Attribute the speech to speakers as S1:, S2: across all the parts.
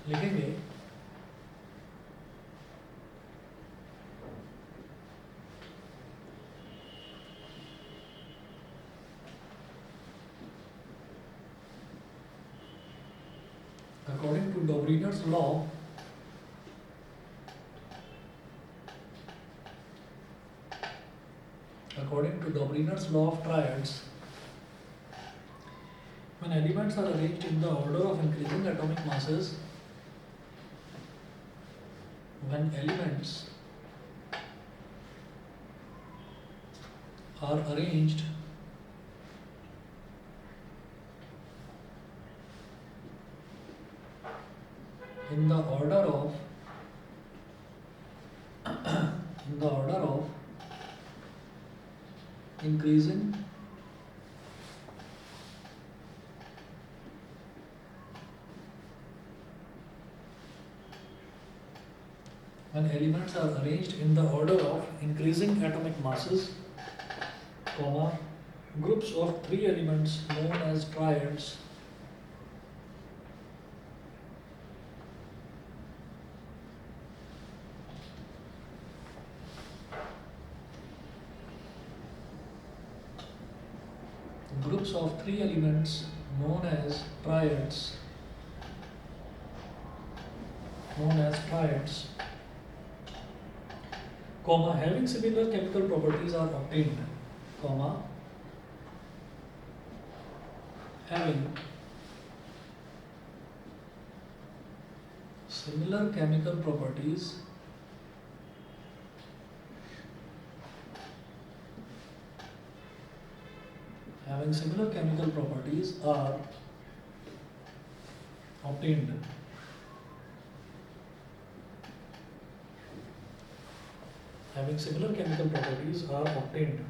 S1: लिखेंगे according to Dobrina's law, according to Dobrina's law of triads, when elements are arranged in the order of increasing atomic masses, when elements are arranged in the order of increasing when elements are arranged in the order of increasing atomic masses, comma, groups of three elements known as triads groups of three elements known as triads comma, having similar chemical properties are obtained, comma, having similar chemical properties are obtained. Having similar chemical properties are obtained.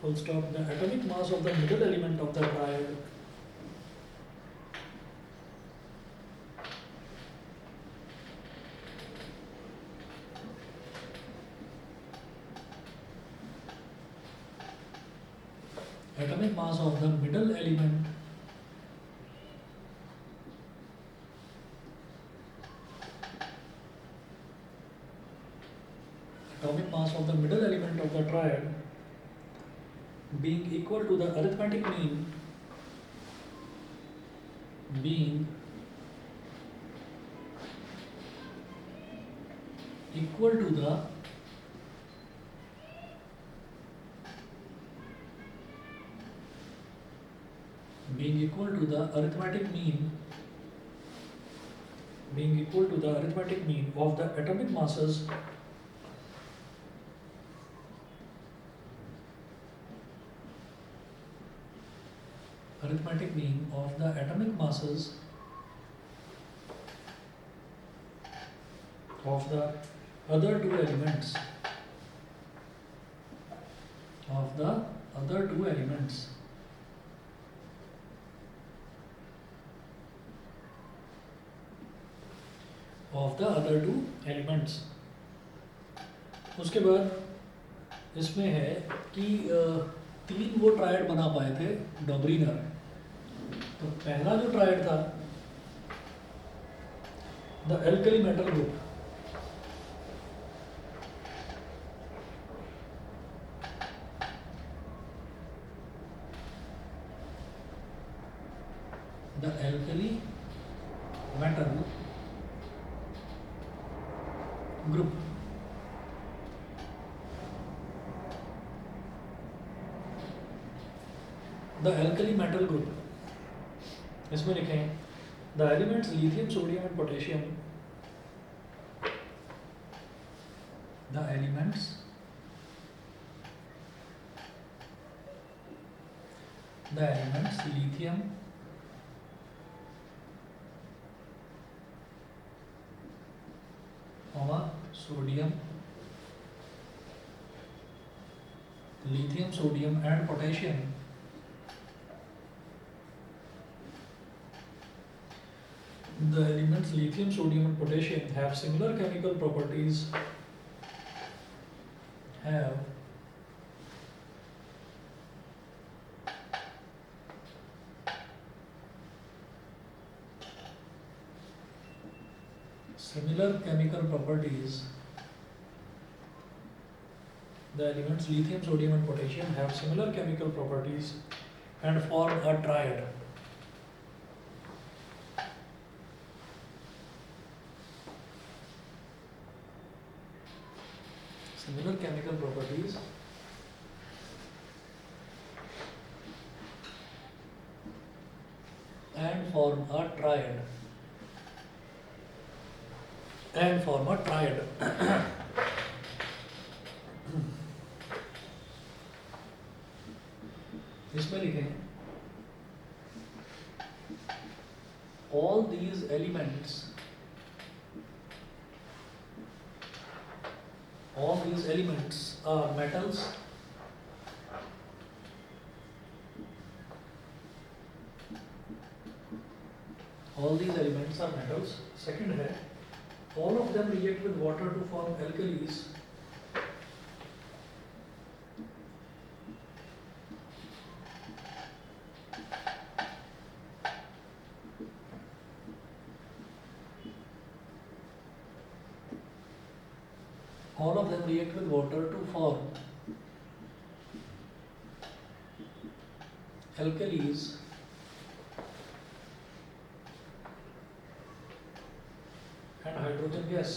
S1: Full stop. The atomic mass of the middle element of the triad atomic mass of the middle element atomic mass of the middle element of the triad being equal to the arithmetic mean being equal to the arithmetic mean of the atomic masses of the other two elements of the other two elements उसके बाद इसमें है कि तीन वो triad बना पाए थे डॉब्रीनर। तो पहला जो ट्रायड था the alkali metal group, the alkali metal group, the alkali metal group. इसमें लिखें the elements lithium sodium and potassium, the elements lithium sodium and potassium the elements lithium, sodium and potassium have similar chemical properties similar chemical properties, the elements lithium, sodium and potassium have similar chemical properties and form a triad. Similar chemical properties and form a triad. इसमें लिखें all these elements are metals second है all of them react with water to form alkalis all of them react with water to form alkalis and hydrogen gas.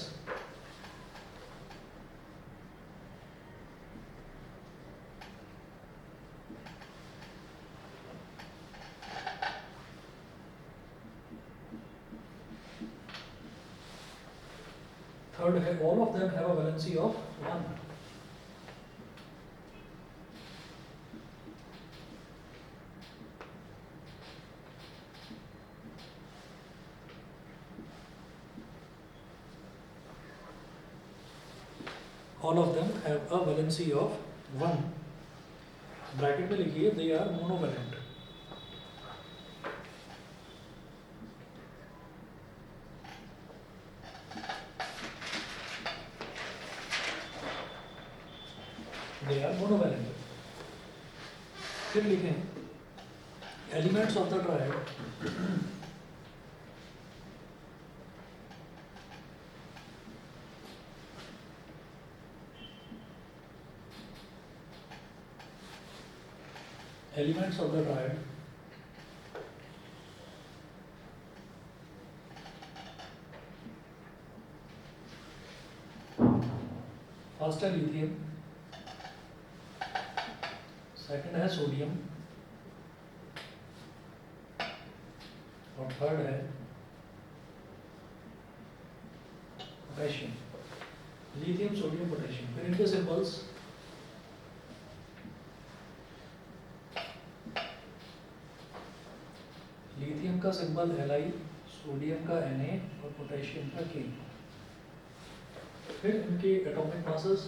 S1: Third है all of them have a valency of 1. All of them have a valency of 1. Bracket में लिखिए they are monovalent. They are monovalent. फिर लिखें elements of the triad first है lithium, second है sodium और third है potassium. Lithium, sodium, potassium. फिर इनके सिंबल्स लिथियम का सिंबल Li, सोडियम का Na और पोटेशियम का K. फिर इनके एटॉमिक मासेस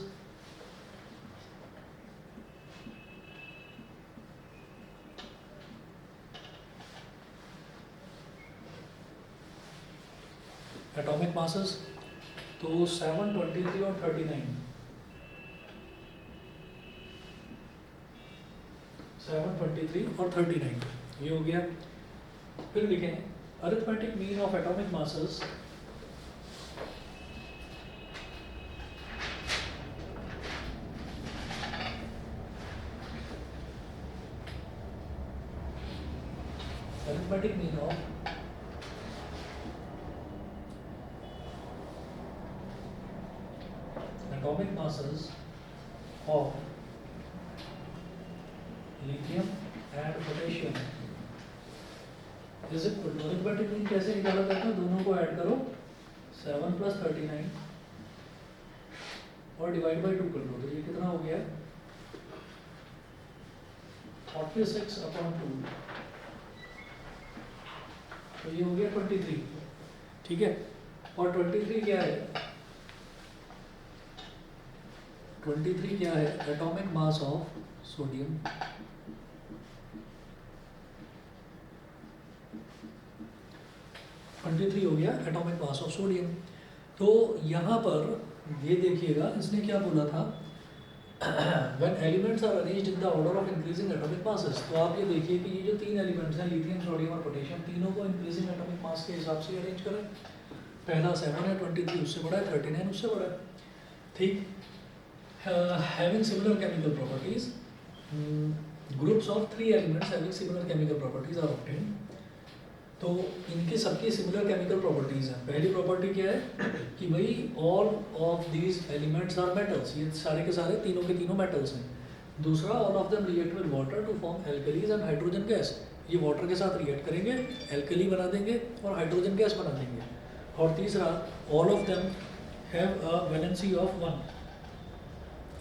S1: तो 7, 23 और 39. 7, 23 और 39 ये हो गया. फिर लिखें arithmetic mean of atomic masses arithmetic mean of atomic masses of lithium and potassium is equal to arithmetic mean कैसे निकाला जाता है? दोनों को ऐड करो 7 + 39 और डिवाइड बाय 2 कर लो तो ये कितना हो गया 46/2 तो ये हो गया 23. ठीक है. और 23 क्या है? 23 क्या है? Atomic mass of sodium. हो गया एटॉमिक मास ऑफ सोडियम. तो यहाँ पर ये देखिएगा इसने क्या बोला था when elements are arranged in the order of increasing atomic masses. तो आप ये देखिए कि ये जो तीन एलिमेंट्स हैं लिथियम, सोडियम और पोटेशियम तीनों को इंक्रीजिंग एटॉमिक मास के हिसाब से अरेंज करें. पहला 7 है, 23 उससे बड़ा है, 39 उससे बड़ा है, ठीक। Having similar chemical properties, groups of 3 elements having similar chemical properties are obtained. तो इनकी सबकी सिमिलर केमिकल प्रॉपर्टीज हैं। पहली प्रॉपर्टी क्या है कि भाई all of these elements are metals, ये सारे के सारे तीनों के तीनों मेटल्स हैं। दूसरा, all of them react with water to form alkalis and hydrogen gas, ये वाटर के साथ रिएक्ट करेंगे, एल्कली बना देंगे और हाइड्रोजन गैस बना देंगे। और तीसरा, all of them have a valency of 1,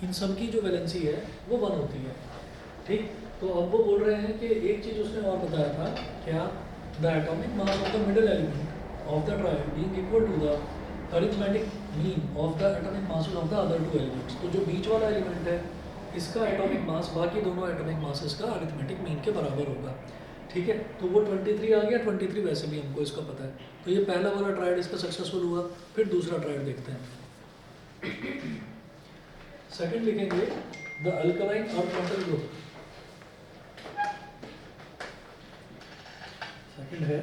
S1: इन सब की जो वैलेंसी है वो 1 होती है, ठीक। तो अब वो बोल रहे हैं कि एक चीज़ उसने और बताया था, क्या, the atomic mass of the middle element of the triad being equal to the arithmetic mean of the atomic masses of the other two elements। तो जो बीच वाला एलिमेंट है इसका एटॉमिक मास बाकी दोनों एटॉमिक मासेस का अरिथमेटिक मीन के बराबर होगा, ठीक है। तो वो 23 आ गया, 23 वैसे भी हमको इसका पता है। तो ये पहला वाला ट्रायड इसका सक्सेसफुल हुआ। फिर दूसरा ट्रायड देखते हैं। सेकंड लिखेंगे the alkaline earth metal group. Second है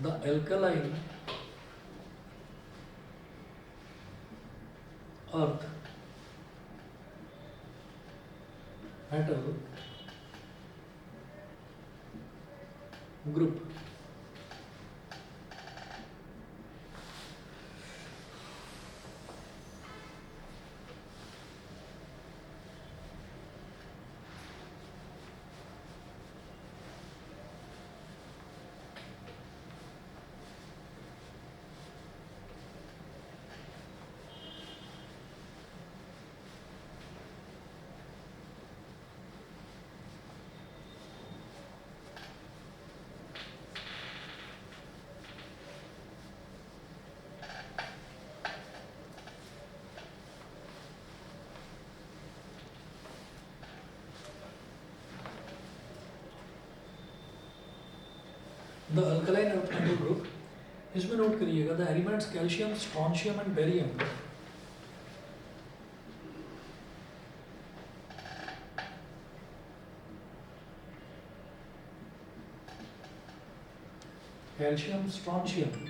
S1: the alkaline earth metal group. The alkaline earth metal group, इसमें नोट करिएगा the elements calcium, strontium and barium calcium, strontium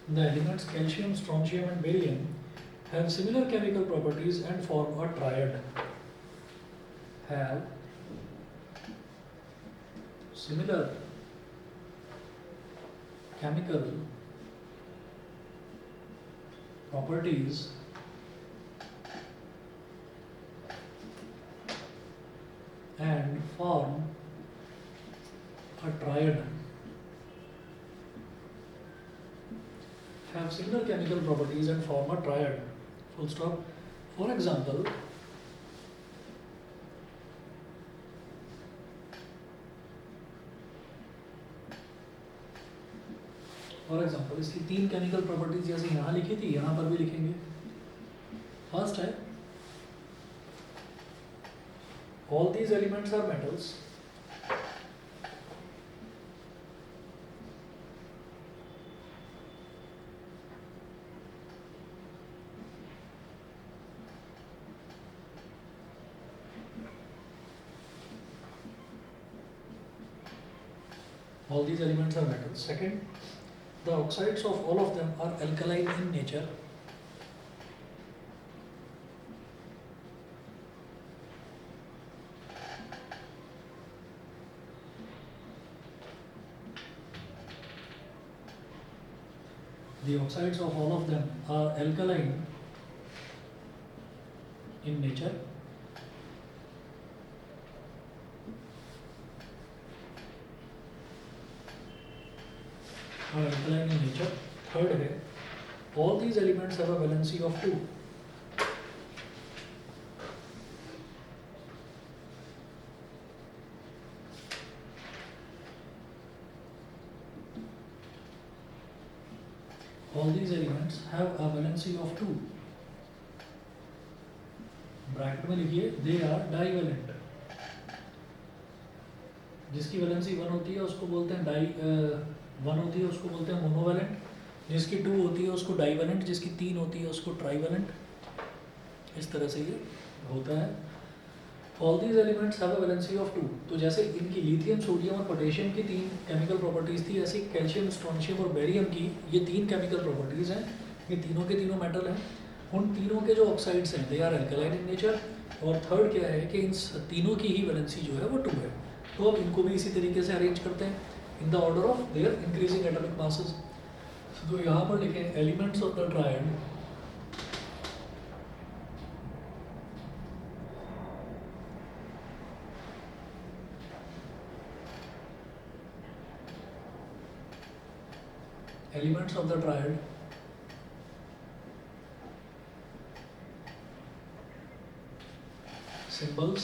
S1: the elements calcium, strontium and barium have similar chemical properties and form a triad. Have similar chemical properties and form a triad. Have similar chemical properties and form a triad. Full stop. For example, इसकी 3 chemical properties जैसे यहाँ लिखी थी यहाँ पर भी लिखेंगे। First है all these elements are metals. All these elements are metals. Second, the oxides of all of them are alkaline in nature. The oxides of all of them are alkaline in nature. Alkaline in nature. Third है, all these elements have a valency of 2. All these elements have a valency of 2. Bracket में लिखिए they are divalent. जिसकी valency 1 होती है उसको बोलते हैं 1 होती है उसको बोलते हैं मोनोवैलेंट, जिसकी 2 होती है उसको डाइवैलेंट, जिसकी 3 होती है उसको ट्राइवैलेंट। इस तरह से ये होता है। All these elements have a valency of 2। तो जैसे इनकी लिथियम, सोडियम और पोटेशियम की 3 केमिकल प्रॉपर्टीज़ थी, ऐसी कैल्शियम, स्ट्रोंशियम और बेरियम की ये 3 केमिकल प्रॉपर्टीज़ हैं। ये तीनों के तीनों मेटल हैं। उन तीनों के जो ऑक्साइड्स हैं they are alkaline in nature. और थर्ड क्या है कि इन तीनों की ही वैलेंसी जो है वो 2 है। तो अब इनको भी इसी तरीके से अरेंज करते हैं in the order of their increasing atomic masses. तो यहाँ पर लिखें elements of the triad elements of the triad symbols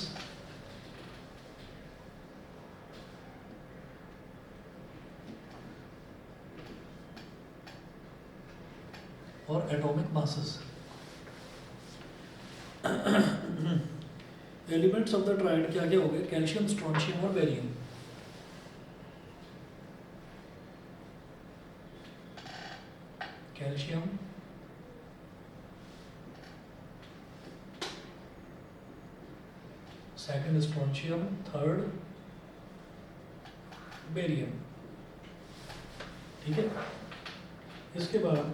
S1: और atomic masses। Elements of the triad क्या क्या हो गए? कैल्शियम, स्ट्रोंशियम और barium. Calcium, second strontium, third barium. ठीक है। इसके बाद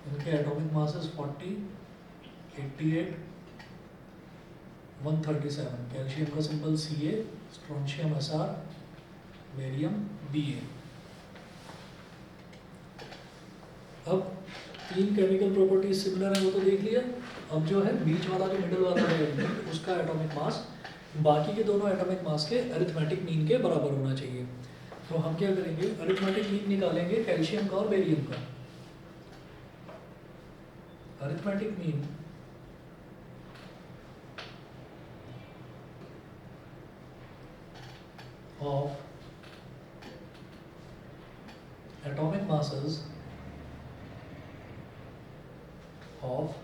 S1: इनके एटॉमिक मासेस 40, 88, 137। कैल्शियम का symbol Ca, strontium Sr, barium Ba। अब 3 केमिकल प्रॉपर्टीज सिमिलर है वो तो देख लिया। अब जो है बीच वाला जो मिडल वाला है उसका एटॉमिक मास बाकी के दोनों एटॉमिक मास के अरिथमेटिक मीन के बराबर होना चाहिए। तो हम क्या करेंगे? अरिथमेटिक मीन निकालेंगे कैल्शियम का और बेरियम का। Arithmetic mean of atomic masses of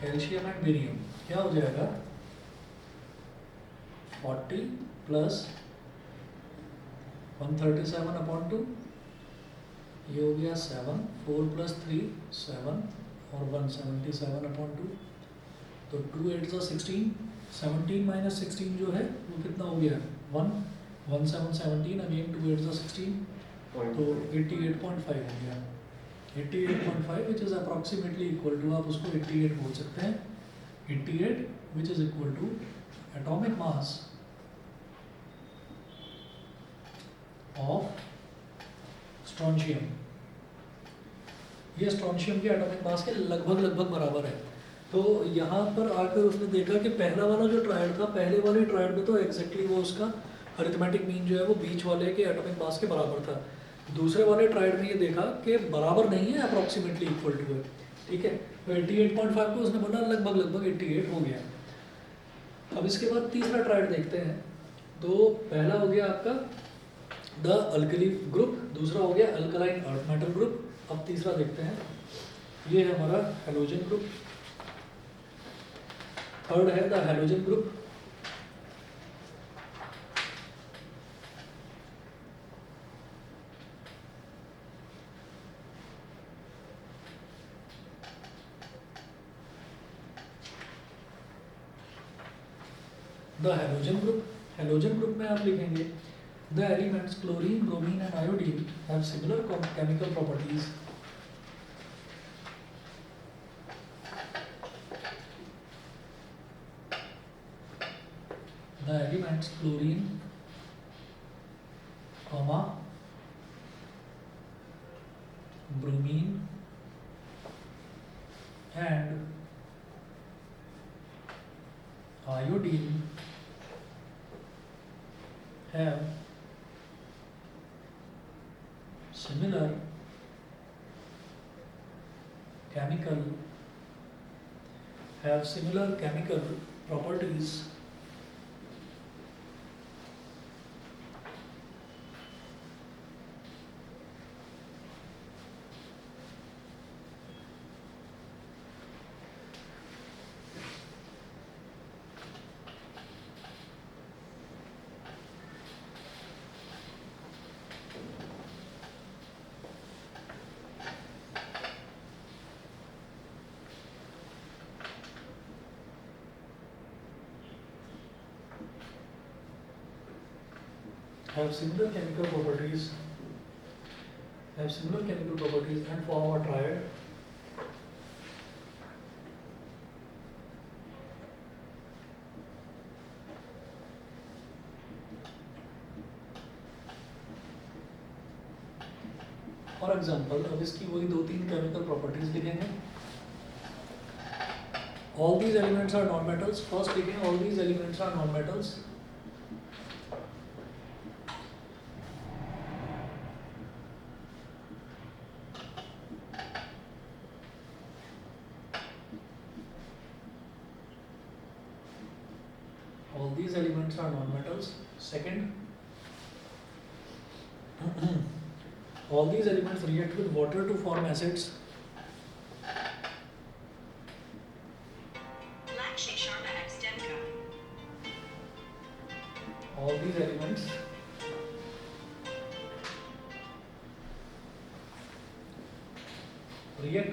S1: calcium and barium क्या हो जाएगा? 40 प्लस 137 अपॉन 2, ये हो गया 7, 4 प्लस 3 7 और 177 अपॉन 2। तो 2 8 16, 17 माइनस 16 जो है वो कितना हो गया? 1, 1 7 17, अगेन 2 8 16, तो 88.5 हो गया। 88.5 which is approximately equal to, आप उसको 88 बोल सकते हैं। 88 which is equal to atomic mass of strontium. ये स्ट्रोंशियम के एटॉमिक मास के लगभग बराबर है। तो यहाँ पर आकर उसने देखा कि पहला वाला जो ट्रायड था, पहले वाले ट्रायड में तो एग्जैक्टली वो उसका अरिथमेटिक मीन जो है वो बीच वाले के एटॉमिक मास के बराबर था। दूसरे वाले ट्रायड में ये देखा कि बराबर नहीं है, अप्रॉक्सीमेटली इक्वल टू है। ठीक है। तो 88.5 को उसने बोला लगभग 88 हो गया। अब इसके बाद तीसरा ट्रायड देखते हैं। तो पहला हो गया आपका द अल्कली ग्रुप, दूसरा हो गया अल्कलाइन अर्थ मेटल ग्रुप। अब तीसरा देखते हैं, ये है हमारा हैलोजन ग्रुप। थर्ड है the halogen group. The halogen group, halogen group में आप लिखेंगे the elements chlorine, bromine and iodine have similar chemical properties the elements chlorine, bromine and iodine have similar chemical properties have similar chemical properties and form a triad. For example अब इसकी वही 2-3 chemical properties लिखेंगे. All these elements are non-metals. First लिखें all these elements are non-metals. All these elements are non-metals. Second, all these elements react with water to form acids.
S2: Lakshay Sharma ex Demka.
S1: All these elements react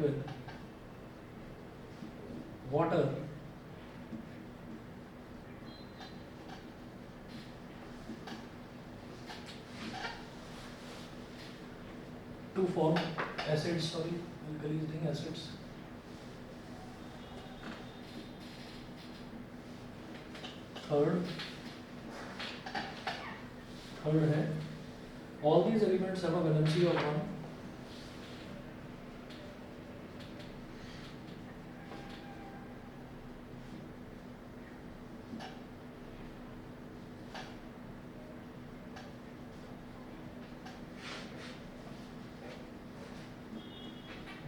S1: with water to form acids, alkalis acids. Third है all these elements have a valency of 1.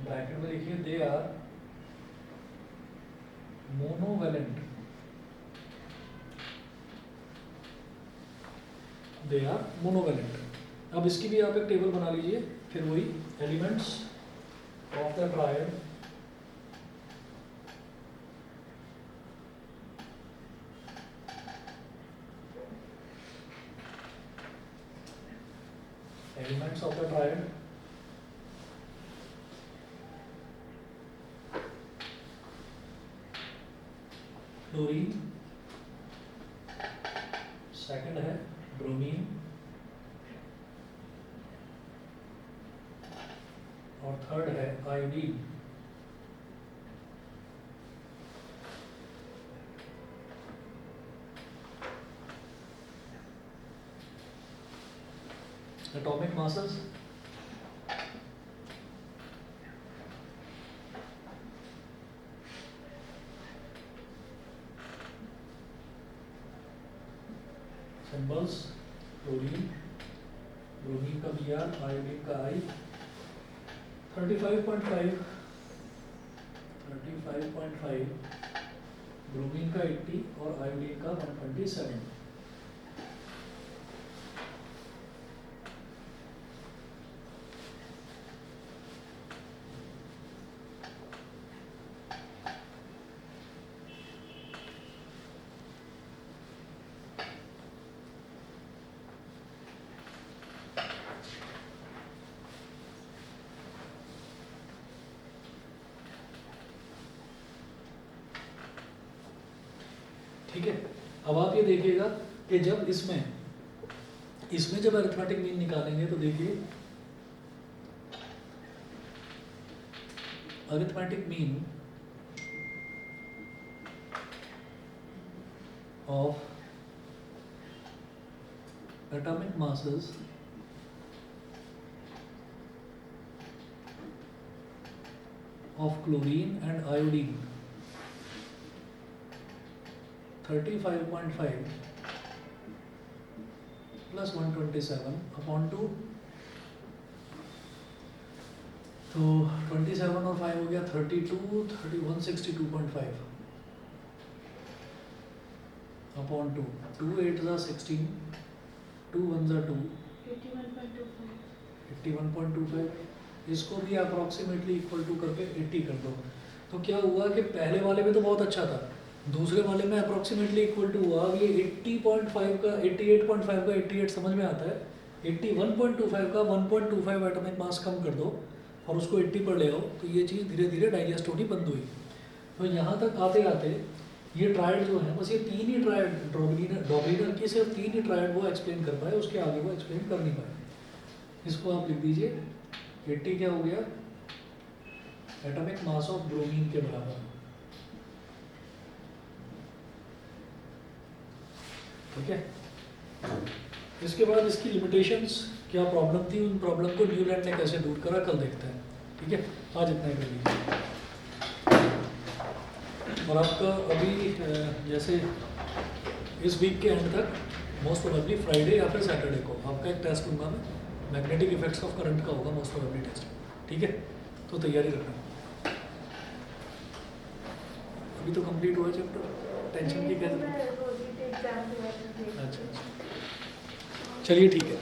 S1: Bracket में लिखिए they are monovalent. अब इसकी भी आप एक table बना लीजिए. फिर वही elements of the triad chlorine, second है ब्रोमीन और थर्ड है iodine. Atomic masses symbols chlorine, bromine का Br, आयोडीन का I. 35.5 ब्रोमीन का 80 और आयोडीन का 127. ठीक है. अब आप ये देखिएगा कि जब इसमें जब अरिथमेटिक मीन निकालेंगे तो देखिए arithmetic mean of atomic masses of chlorine and iodine 35.5 plus 127 upon 2. तो 27 और 5 हो गया 32, 162.5 upon 2. 2 8 जा 16, 2 1 जा 2, 81.25. इसको भी अप्रॉक्सीमेटली इक्वल टू करके 80 कर दो. तो क्या हुआ कि पहले वाले में तो बहुत अच्छा था, दूसरे वाले में अप्रॉक्सीमेटली इक्वल टू हुआ. अब ये 80.5 का 88.5 का 88 समझ में आता है. 81.25 का 1.25 एटॉमिक मास कम कर दो और उसको 80 पर ले आओ तो ये चीज़ धीरे धीरे डाइजेस्ट होनी बंद हुई. तो यहाँ तक आते आते ये ट्रायड जो है बस ये 3 ही ट्रायड डॉग्रीनर की सिर्फ 3 ही ट्रायड वो एक्सप्लेन कर पाए, उसके आगे वो एक्सप्लेन कर नहीं पाए। इसको आप लिख दीजिए 80 क्या हो गया, एटॉमिक मास ऑफ ब्रोमीन के बराबर। ठीक है, इसके बाद इसकी लिमिटेशंस क्या प्रॉब्लम थी, उन प्रॉब्लम को न्यूलैंड ने कैसे दूर करा कल देखते हैं। ठीक है, आज इतना ही कर लीजिए। और आपका अभी जैसे इस वीक के एंड तक मोस्ट प्रोबेबली फ्राइडे या फिर सैटरडे को आपका एक टेस्ट लूँगा मैं, मैग्नेटिक इफेक्ट्स ऑफ करंट का होगा मोस्ट प्रोबेबली टेस्ट। ठीक है, तो तैयारी रखना। अभी तो कंप्लीट हुआ चैप्टर, टेंशन की क्या जरूरत है। अच्छा, चलिए ठीक है।